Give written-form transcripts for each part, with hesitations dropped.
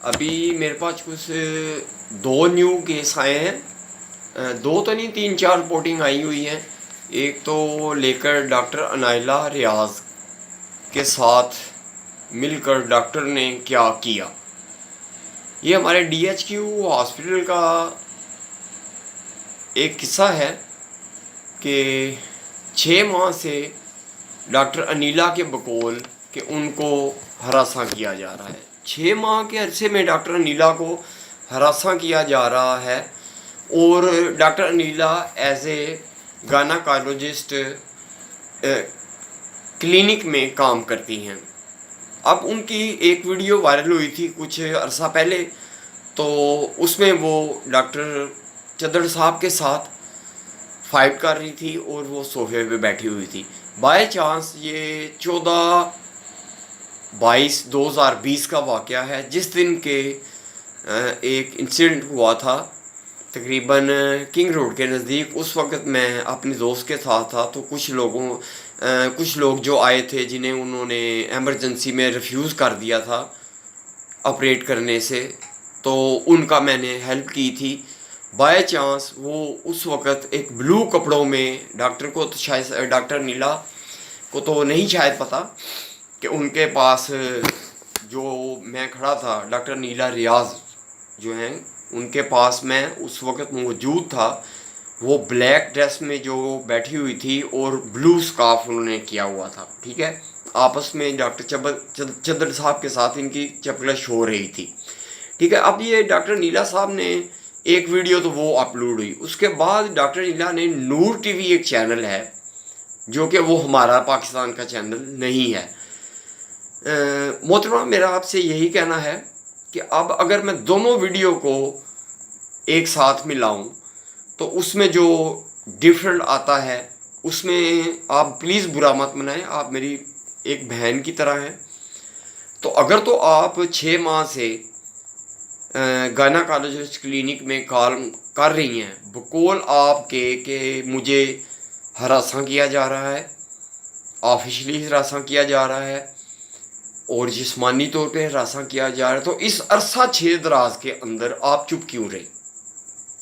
अभी मेरे पास कुछ दो न्यू केस आए हैं। दो तो नहीं, तीन चार रिपोर्टिंग आई हुई हैं। एक तो लेकर डॉक्टर अनाइला रियाज के साथ मिलकर डॉक्टर ने क्या किया। ये हमारे DHQ हॉस्पिटल का एक किस्सा है कि 6 माह से डॉक्टर अनीला के बकौल कि उनको हरासा किया जा रहा है। 6 माह के अरसे में डॉक्टर अनीला को हरासा किया जा रहा है। और doctor Aneela as a gynaecologist clinic में काम करती हैं। अब उनकी एक वीडियो वायरल हुई थी कुछ अरसा पहले, तो उसमें वो डॉक्टर चद्दड़ साहब के साथ फाइट कर रही थी और वो सोफे पे बैठी हुई थी। बाय चांस ये 14/22/2020 का वाक़या है, जिस दिन के एक इंसिडेंट हुआ था तकरीबन किंग रोड के नज़दीक। उस वक्त मैं अपने दोस्त के साथ था, तो कुछ लोग जो आए थे जिन्हें उन्होंने एमरजेंसी में रिफ्यूज़ कर दिया था ऑपरेट करने से, तो उनका मैंने हेल्प की थी। बाय चांस वो उस वक़्त एक ब्लू कपड़ों में, डॉक्टर को तो शायद डॉक्टर नीला को तो नहीं शायद पता कि उनके पास जो मैं खड़ा था, डॉक्टर नीला रियाज जो हैं उनके पास मैं उस वक़्त मौजूद था। वो ब्लैक ड्रेस में जो बैठी हुई थी और ब्लू स्कार्फ उन्होंने किया हुआ था। ठीक है, आपस में डॉक्टर चद्दड़ साहब के साथ इनकी चपलश हो रही थी। ठीक है, अब ये डॉक्टर नीला साहब ने एक वीडियो तो वो अपलोड हुई। उसके बाद डॉक्टर नीला ने नूर टीवी एक चैनल है जो कि वो हमारा पाकिस्तान का चैनल नहीं है। मोहतरमा, मेरा आपसे यही कहना है कि अब अगर मैं दोनों वीडियो को एक साथ मिलाऊं तो उसमें जो डिफरेंट आता है उसमें आप प्लीज़ बुरा मत मनाएं। आप मेरी एक बहन की तरह हैं। तो अगर तो आप 6 माह से गायनेकोलॉजिस्ट क्लिनिक में काम कर रही हैं बकौल आपके कि मुझे हरासा किया जा रहा है, ऑफिशियली हरासा किया जा रहा है और जिस्मानी तौर पे हरासा किया जा रहा है, तो इस अरसा 6 दराज के अंदर आप चुप क्यों रही?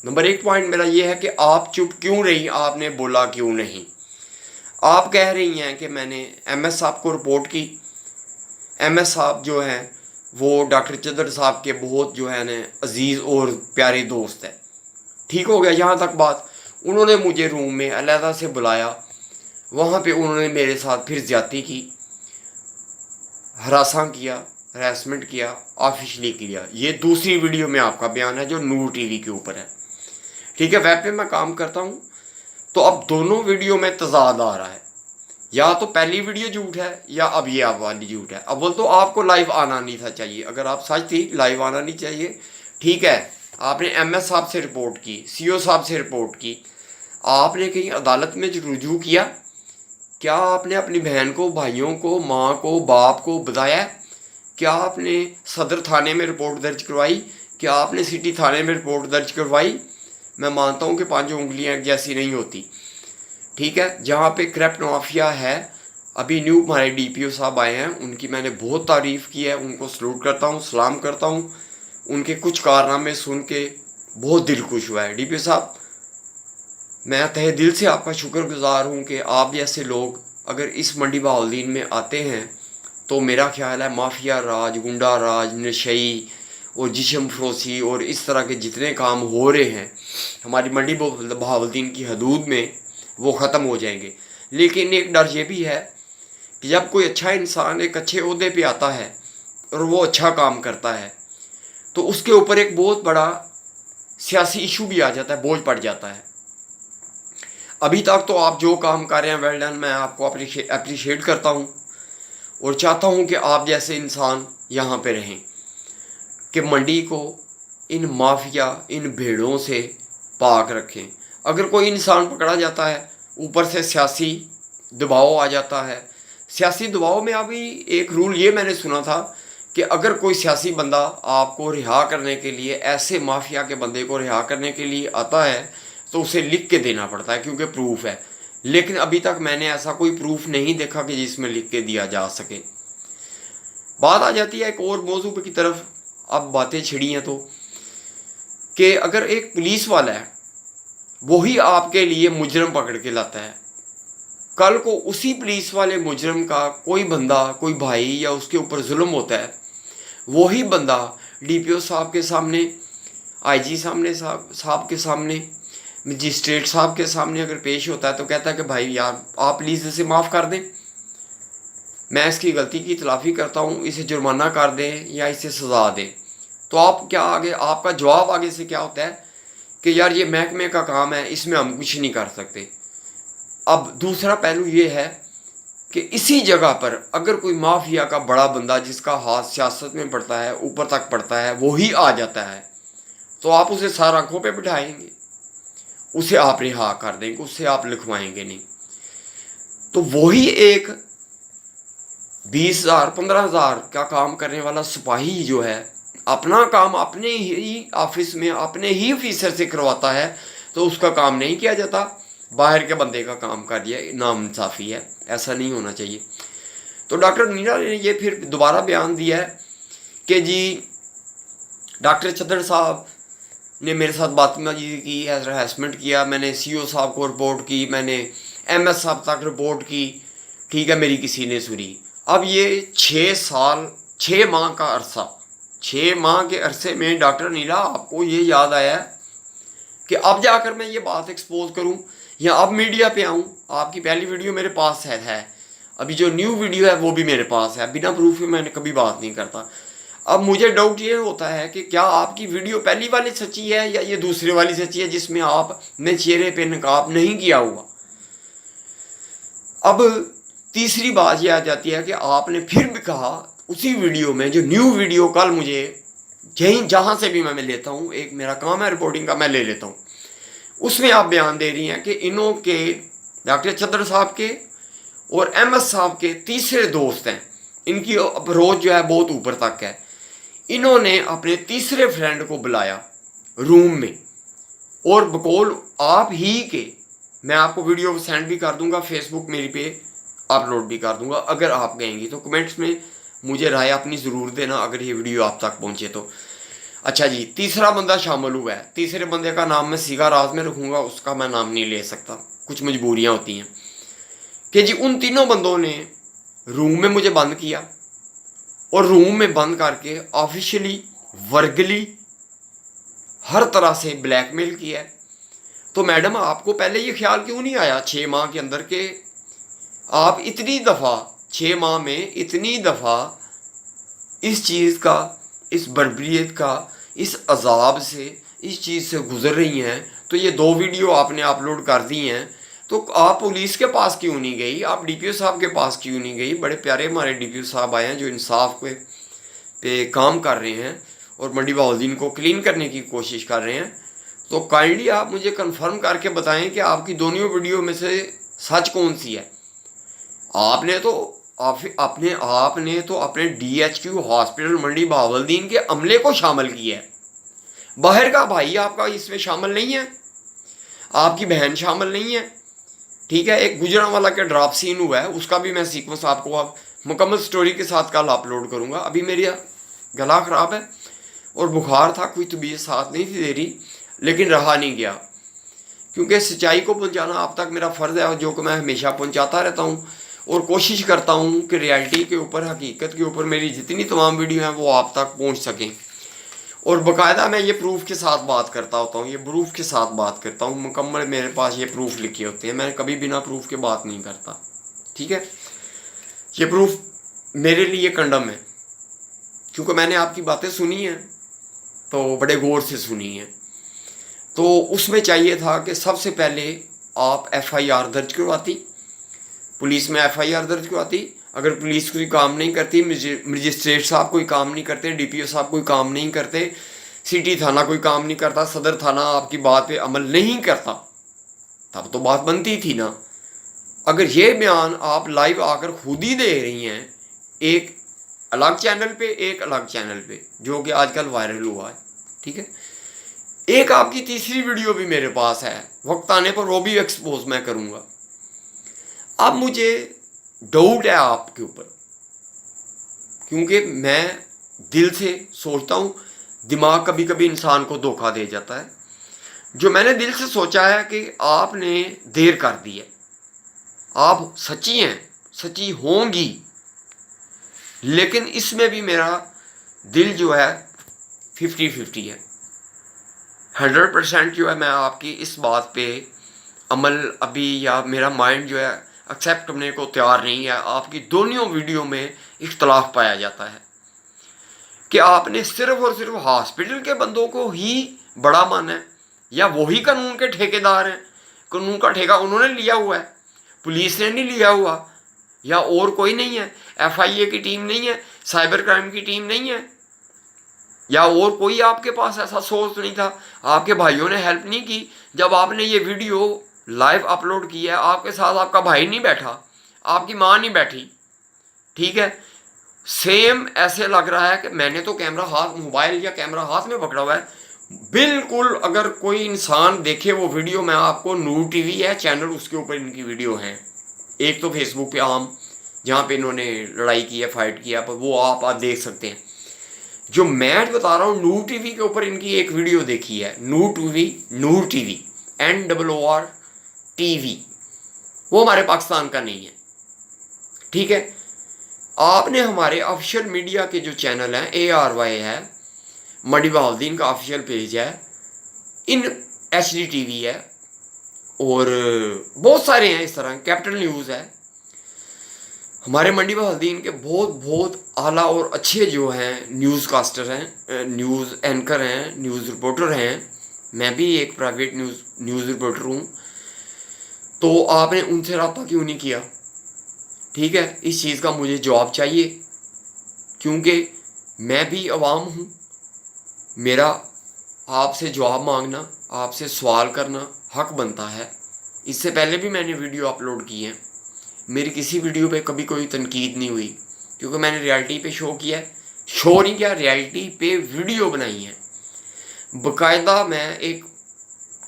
नंबर 1 पॉइंट मेरा ये है कि आप चुप क्यों रही, आपने बोला क्यों नहीं? आप कह रही हैं कि मैंने MS साहब को रिपोर्ट की। MS साहब जो हैं वो डॉक्टर चद्दड़ साहब के बहुत जो है ना अजीज़ और प्यारे दोस्त हैं। ठीक हो गया, यहाँ तक बात। उन्होंने मुझे रूम में अलहदा से बुलाया, वहाँ पे उन्होंने मेरे साथ फिर ज़्यादती की, हरासा किया, हरासमेंट किया, ऑफिशियली किया। ये दूसरी वीडियो में आपका बयान है जो नूर टीवी के ऊपर है। ठीक है, वेब पे मैं काम करता हूँ, तो अब दोनों वीडियो में तजाद आ रहा है। या तो पहली वीडियो झूठ है या अब ये आप वाली झूठ है। अब बोल तो आपको लाइव आना नहीं था चाहिए, अगर आप सच थी लाइव आना नहीं चाहिए। ठीक है, आपने MS साहब से रिपोर्ट की, CO साहब से रिपोर्ट की, आपने कहीं अदालत में रुजू किया? क्या आपने अपनी बहन को, भाइयों को, माँ को, बाप को बताया? क्या आपने सदर थाने में रिपोर्ट दर्ज करवाई? क्या आपने सिटी थाने में रिपोर्ट दर्ज करवाई? मैं मानता हूँ कि 5 उंगलियाँ एक जैसी नहीं होती। ठीक है, जहाँ पे करप्ट माफिया है, अभी न्यू हमारे DPO साहब आए हैं, उनकी मैंने बहुत तारीफ़ की है, उनको सलूट करता हूँ, सलाम करता हूँ। उनके कुछ कारनामे सुन के बहुत दिल खुश हुआ है। DPO साहब, मैं तहे दिल से आपका शुक्रगुजार हूँ कि आप जैसे लोग अगर इस मंडी बहाउद्दीन में आते हैं तो मेरा ख्याल है माफिया राज, गुंडा राज, नशई और जिस्म फरोशी और इस तरह के जितने काम हो रहे हैं हमारी मंडी बहाउद्दीन की हदूद में, वो ख़त्म हो जाएंगे। लेकिन एक डर ये भी है कि जब कोई अच्छा इंसान एक अच्छे ओहदे पे आता है और वो अच्छा काम करता है तो उसके ऊपर एक बहुत बड़ा सियासी इशू भी आ जाता है, बोझ पड़ जाता है। अभी तक तो आप जो काम कर रहे हैं वेल डन, मैं आपको अप्रिशिएट करता हूँ और चाहता हूँ कि आप जैसे इंसान यहाँ पे रहें कि मंडी को इन माफिया, इन भेड़ों से पाक रखें। अगर कोई इंसान पकड़ा जाता है, ऊपर से सियासी दबाव आ जाता है। सियासी दबाव में अभी एक रूल ये मैंने सुना था कि अगर कोई सियासी बंदा आपको रिहा करने के लिए, ऐसे माफिया के बंदे को रिहा करने के लिए आता है तो उसे लिख के देना पड़ता है क्योंकि प्रूफ है। लेकिन अभी तक मैंने ऐसा कोई प्रूफ नहीं देखा कि जिसमें लिख के दिया जा सके। बात आ जाती है एक और मौजू की तरफ। अब बातें छिड़ी हैं तो, कि अगर एक पुलिस वाला है वही आपके लिए मुजरम पकड़ के लाता है, कल को उसी पुलिस वाले मुजरम का कोई बंदा, कोई भाई या उसके ऊपर जुल्म होता है, वही बंदा डीपीओ साहब के सामने, आईजी साहब के सामने, मजिस्ट्रेट साहब के सामने अगर पेश होता है तो कहता है कि भाई यार आप प्लीज़ इसे माफ़ कर दें, मैं इसकी गलती की तलाफ़ी करता हूँ, इसे जुर्माना कर दें या इसे सज़ा दें। तो आप क्या आगे, आपका जवाब आगे से क्या होता है कि यार ये महकमे का काम है, इसमें हम कुछ नहीं कर सकते। अब दूसरा पहलू ये है कि इसी जगह पर अगर कोई माफिया का बड़ा बंदा जिसका हाथ सियासत में पड़ता है, ऊपर तक पड़ता है, वही आ जाता है, तो आप उसे सार आंखों पे बिठाएंगे, उसे आप रिहा कर देंगे, उससे आप लिखवाएंगे नहीं। तो वही एक 20,000 15,000 का काम करने वाला सिपाही जो है, अपना काम अपने ही ऑफिस में अपने ही ऑफिसर से करवाता है, तो उसका काम नहीं किया जाता, बाहर के बंदे का काम कर दिया, नाइंसाफ़ी है, ऐसा नहीं होना चाहिए। तो डॉक्टर मीरा ने ये फिर दोबारा बयान दिया है कि जी डॉक्टर चद्दड़ साहब ने मेरे साथ बदतमीजी की, हैरेसमेंट किया, मैंने सीओ साहब को रिपोर्ट की, मैंने एमएस साहब तक रिपोर्ट की, ठीक है, मेरी किसी ने सुनी। अब ये 6 माह का अरसा, 6 माह के अरसे में डॉक्टर नीला आपको ये याद आया कि अब जाकर मैं ये बात एक्सपोज करूं या अब मीडिया पे आऊं। आपकी पहली वीडियो मेरे पास है, अभी जो न्यू वीडियो है वो भी मेरे पास है, बिना प्रूफ के मैंने कभी बात नहीं करता। अब मुझे डाउट ये होता है कि क्या आपकी वीडियो पहली वाली सच्ची है या ये दूसरी वाली सच्ची है जिसमें आपने चेहरे पे नकाब नहीं किया हुआ। अब तीसरी बात यह आ जाती है कि आपने फिर भी कहा उसी वीडियो में, जो न्यू वीडियो कल मुझे यहीं जहाँ से भी मैं लेता हूँ, एक मेरा काम है रिपोर्टिंग का, मैं ले लेता हूँ, उसमें आप बयान दे रही हैं कि इन्हों के, डॉक्टर चद्दड़ साहब के और एमएस साहब के तीसरे दोस्त हैं, इनकी अप्रोच जो है बहुत ऊपर तक है। इन्होंने अपने तीसरे फ्रेंड को बुलाया रूम में और बकौल आप ही के, मैं आपको वीडियो सेंड भी कर दूंगा, फेसबुक मेरी पे अपलोड भी कर दूंगा, अगर आप गएंगी तो कमेंट्स में मुझे राय अपनी ज़रूर देना अगर ये वीडियो आप तक पहुंचे तो। अच्छा जी, तीसरा बंदा शामिल हुआ है, तीसरे बंदे का नाम मैं सीगा राज में रखूँगा, उसका मैं नाम नहीं ले सकता, कुछ मजबूरियाँ होती हैं, कि जी उन तीनों बंदों ने रूम में मुझे बंद किया और रूम में बंद करके ऑफिशियली वर्गली हर तरह से ब्लैकमेल किया है। तो मैडम आपको पहले ये ख्याल क्यों नहीं आया 6 माह के अंदर के आप इतनी दफ़ा 6 माह में इतनी दफ़ा इस चीज़ का, इस बर्बरियत का, इस अजाब से, इस चीज़ से गुजर रही हैं, तो ये 2 वीडियो आपने अपलोड कर दी हैं, तो आप पुलिस के पास क्यों नहीं गई, आप डीपीओ साहब के पास क्यों नहीं गई? बड़े प्यारे हमारे डीपीओ साहब आए हैं जो इंसाफ पे काम कर रहे हैं और मंडी बहाउद्दीन को क्लीन करने की कोशिश कर रहे हैं। तो काइंडली आप मुझे कंफर्म करके बताएं कि आपकी दोनों वीडियो में से सच कौन सी है। आपने तो अपने DHQ हॉस्पिटल मंडी बहाउद्दीन के अमले को शामिल किया है, बाहर का भाई आपका इसमें शामिल नहीं है, आपकी बहन शामिल नहीं है, ठीक है। एक गुजरांवाला के ड्रॉप सीन हुआ है, उसका भी मैं सीक्वेंस आपको अब मुकम्मल स्टोरी के साथ कल अपलोड करूँगा। अभी मेरी गला ख़राब है और बुखार था, कोई तबीयत साथ नहीं थी दे रही, लेकिन रहा नहीं गया, क्योंकि सच्चाई को पहुंचाना आप तक मेरा फ़र्ज़ है, जो कि मैं हमेशा पहुंचाता रहता हूं और कोशिश करता हूं कि रियलिटी के ऊपर, हकीकत के ऊपर मेरी जितनी तमाम वीडियो हैं वो आप तक पहुंच सकें। और बाकायदा मैं ये प्रूफ के साथ बात करता होता हूँ, ये प्रूफ के साथ बात करता हूँ, मुकम्मल मेरे पास ये प्रूफ लिखे होते हैं, मैं कभी बिना प्रूफ के बात नहीं करता, ठीक है। ये प्रूफ मेरे लिए कंडम है, क्योंकि मैंने आपकी बातें सुनी हैं, तो बड़े गौर से सुनी हैं। तो उसमें चाहिए था कि सबसे पहले आप FIR दर्ज करवाती, पुलिस में FIR दर्ज करवाती। अगर पुलिस कोई काम नहीं करती, मजिस्ट्रेट साहब कोई काम नहीं करते, DPO साहब कोई काम नहीं करते, सिटी थाना कोई काम नहीं करता, सदर थाना आपकी बात पे अमल नहीं करता, तब तो बात बनती थी ना। अगर ये बयान आप लाइव आकर खुद ही दे रही हैं, एक अलग चैनल पे, एक अलग चैनल पे, जो कि आजकल वायरल हुआ है, ठीक है। एक आपकी तीसरी वीडियो भी मेरे पास है, वक्त आने पर वो भी एक्सपोज मैं करूँगा। अब मुझे डाउट है आपके ऊपर, क्योंकि मैं दिल से सोचता हूँ, दिमाग कभी कभी इंसान को धोखा दे जाता है। जो मैंने दिल से सोचा है कि आपने देर कर दी है, आप सच्ची हैं, सच्ची होंगी, लेकिन इसमें भी मेरा दिल जो है 50-50 है। 100% जो है मैं आपकी इस बात पे अमल अभी, या मेरा माइंड जो है एक्सेप्ट करने को तैयार नहीं है। आपकी दोनों वीडियो में इख्तलाफ पाया जाता है कि आपने सिर्फ और सिर्फ हॉस्पिटल के बंदों को ही बड़ा माना है, या वही कानून के ठेकेदार हैं, कानून का ठेका उन्होंने लिया हुआ है, पुलिस ने नहीं लिया हुआ, या और कोई नहीं है, FIA की टीम नहीं है, साइबर क्राइम की टीम नहीं है, या और कोई आपके पास ऐसा सोर्स नहीं था, आपके भाइयों ने हेल्प नहीं की। जब आपने ये वीडियो लाइव अपलोड की है, आपके साथ आपका भाई नहीं बैठा, आपकी माँ नहीं बैठी, ठीक है। सेम ऐसे लग रहा है कि मैंने तो कैमरा हाथ, मोबाइल या कैमरा हाथ में पकड़ा हुआ है। बिल्कुल अगर कोई इंसान देखे वो वीडियो, मैं आपको नूर TV है चैनल, उसके ऊपर इनकी वीडियो है। एक तो फेसबुक पे आम, जहाँ पे इन्होंने लड़ाई की है, फाइट किया, पर वो आप देख सकते हैं। जो मैं बता रहा हूँ, नूर TV के ऊपर इनकी एक वीडियो देखी है, नूर TV NOOR TV, वो हमारे पाकिस्तान का नहीं है, ठीक है। आपने हमारे ऑफिशियल मीडिया के जो चैनल हैं, ARY है, मंडी बहाउद्दीन का ऑफिशियल पेज है, इन HD TV है, और बहुत सारे हैं इस तरह, कैपिटल न्यूज़ है, हमारे मंडी बहाउद्दीन के बहुत आला और अच्छे जो हैं न्यूज़ कास्टर हैं, न्यूज़ एंकर हैं, न्यूज़ रिपोर्टर हैं। मैं भी एक प्राइवेट न्यूज़ रिपोर्टर हूँ। तो आपने उनसे रब्ता क्यों नहीं किया? ठीक है, इस चीज़ का मुझे जवाब चाहिए, क्योंकि मैं भी अवाम हूँ। मेरा आपसे जवाब मांगना, आपसे सवाल करना हक बनता है। इससे पहले भी मैंने वीडियो अपलोड की है, मेरी किसी वीडियो पे कभी कोई तनकीद नहीं हुई, क्योंकि मैंने रियलिटी पे शो किया है, शो नहीं किया, रियलिटी पे वीडियो बनाई है बाकायदा। मैं एक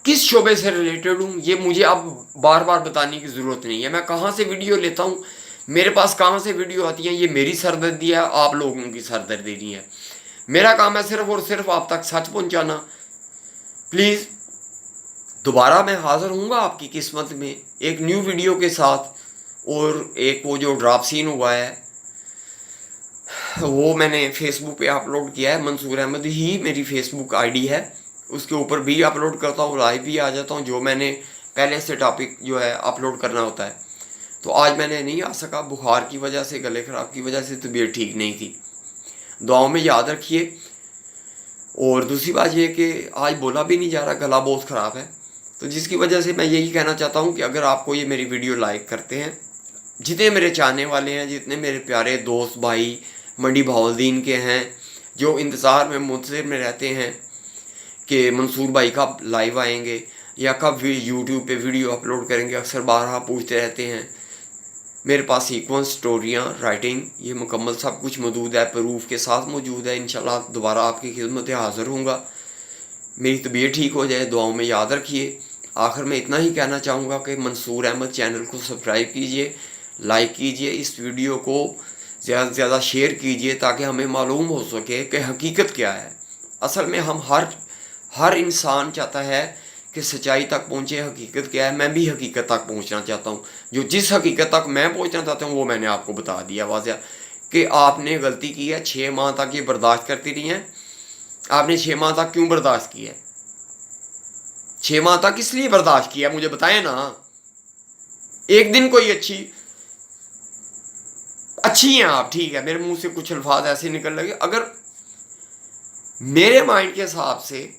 किस शोबे से रिलेटेड हूँ ये मुझे अब बार बार बताने की ज़रूरत नहीं है। मैं कहाँ से वीडियो लेता हूँ, मेरे पास कहाँ से वीडियो आती है, ये मेरी सरदर्दी है, आप लोगों की सरदर्दी नहीं है। मेरा काम है सिर्फ और सिर्फ आप तक सच पहुँचाना। प्लीज़ दोबारा मैं हाज़िर हूँगा आपकी किस्मत में एक न्यू वीडियो के साथ। और एक वो जो ड्रॉप सीन हुआ है वो मैंने फेसबुक पे अपलोड किया है, मंसूर अहमद ही मेरी फेसबुक आईडी है, उसके ऊपर भी अपलोड करता हूँ, लाइव भी आ जाता हूँ, जो मैंने पहले से टॉपिक जो है अपलोड करना होता है। तो आज मैंने नहीं आ सका, बुखार की वजह से, गले ख़राब की वजह से तबीयत ठीक नहीं थी, दुआओं में याद रखिए। और दूसरी बात ये कि आज बोला भी नहीं जा रहा, गला बहुत ख़राब है, तो जिसकी वजह से मैं यही कहना चाहता हूँ कि अगर आपको ये मेरी वीडियो लाइक करते हैं, जितने मेरे चाहने वाले हैं, जितने मेरे प्यारे दोस्त भाई मंडी बहाउद्दीन के हैं, जो इंतज़ार में मुंतज़िर में रहते हैं कि मंसूर भाई कब लाइव आएंगे या कब यूट्यूब पे वीडियो अपलोड करेंगे, अक्सर बारहा पूछते रहते हैं। मेरे पास सीक्वेंस, स्टोरियाँ, राइटिंग, ये मुकम्मल सब कुछ मौजूद है, प्रूफ के साथ मौजूद है। इंशाल्लाह दोबारा आपकी खिदमत हाज़िर होऊंगा, मेरी तबीयत ठीक हो जाए, दुआओं में याद रखिए। आखिर में इतना ही कहना चाहूँगा कि मंसूर अहमद चैनल को सब्सक्राइब कीजिए, लाइक कीजिए, इस वीडियो को ज़्यादा से ज़्यादा शेयर कीजिए, ताकि हमें मालूम हो सके कि हकीकत क्या है। असल में हम हर इंसान चाहता है कि सच्चाई तक पहुँचे, हकीकत क्या है। मैं भी हकीकत तक पहुँचना चाहता हूँ, जो जिस हकीकत तक मैं पहुँचना चाहता हूँ वो मैंने आपको बता दिया वाज़ह कि आपने गलती की है। 6 माह तक ये बर्दाश्त करती रही हैं, आपने 6 माह तक क्यों बर्दाश्त किया? 6 माह तक किस लिए बर्दाश्त किया मुझे बताएं ना। एक दिन कोई अच्छी हैं आप, ठीक है, मेरे मुंह से कुछ अल्फाज ऐसे निकल लगे, अगर मेरे माइंड के हिसाब से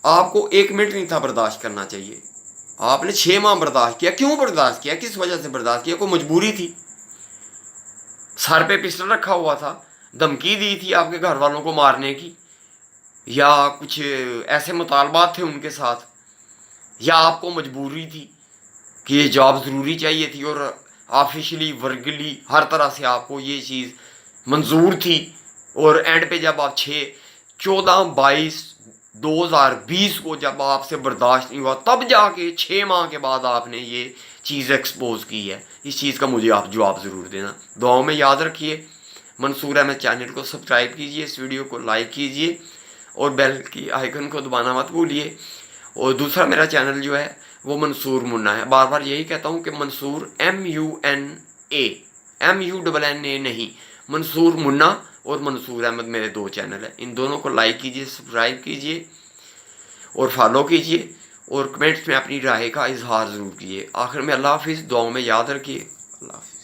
आपको 1 मिनट नहीं था बर्दाश्त करना चाहिए, आपने 6 माह बर्दाश्त किया। क्यों बर्दाश्त किया, किस वजह से बर्दाश्त किया? कोई मजबूरी थी, सर पे पिस्टल रखा हुआ था, धमकी दी थी आपके घर वालों को मारने की, या कुछ ऐसे मुतालबात थे उनके साथ, या आपको मजबूरी थी कि ये जॉब ज़रूरी चाहिए थी और ऑफिशियली वर्गली हर तरह से आपको ये चीज़ मंजूर थी, और एंड पे जब आप 14/22/2020 को जब आपसे बर्दाश्त नहीं हुआ, तब जाके 6 माह के बाद आपने ये चीज़ एक्सपोज की है। इस चीज़ का मुझे आप जवाब ज़रूर देना, दुआओं में याद रखिए। منصور احمد چینل کو سبسکرائب کیجئے, اس ویڈیو کو لائک کیجئے اور بیل کی آئیکن کو دبانا مت بھولیے. اور دوسرا میرا چینل جو ہے وہ منصور منا ہے. بار بار یہی کہتا ہوں کہ منصور MUNA نہیں, منصور منا اور منصور احمد میرے دو چینل ہیں. ان دونوں کو لائک کیجئے, سبسکرائب کیجئے اور فالو کیجئے اور کمنٹس میں اپنی رائے کا اظہار ضرور کیجیے. آخر میں اللہ حافظ, دعاؤں میں یاد رکھیے. اللہ حافظ.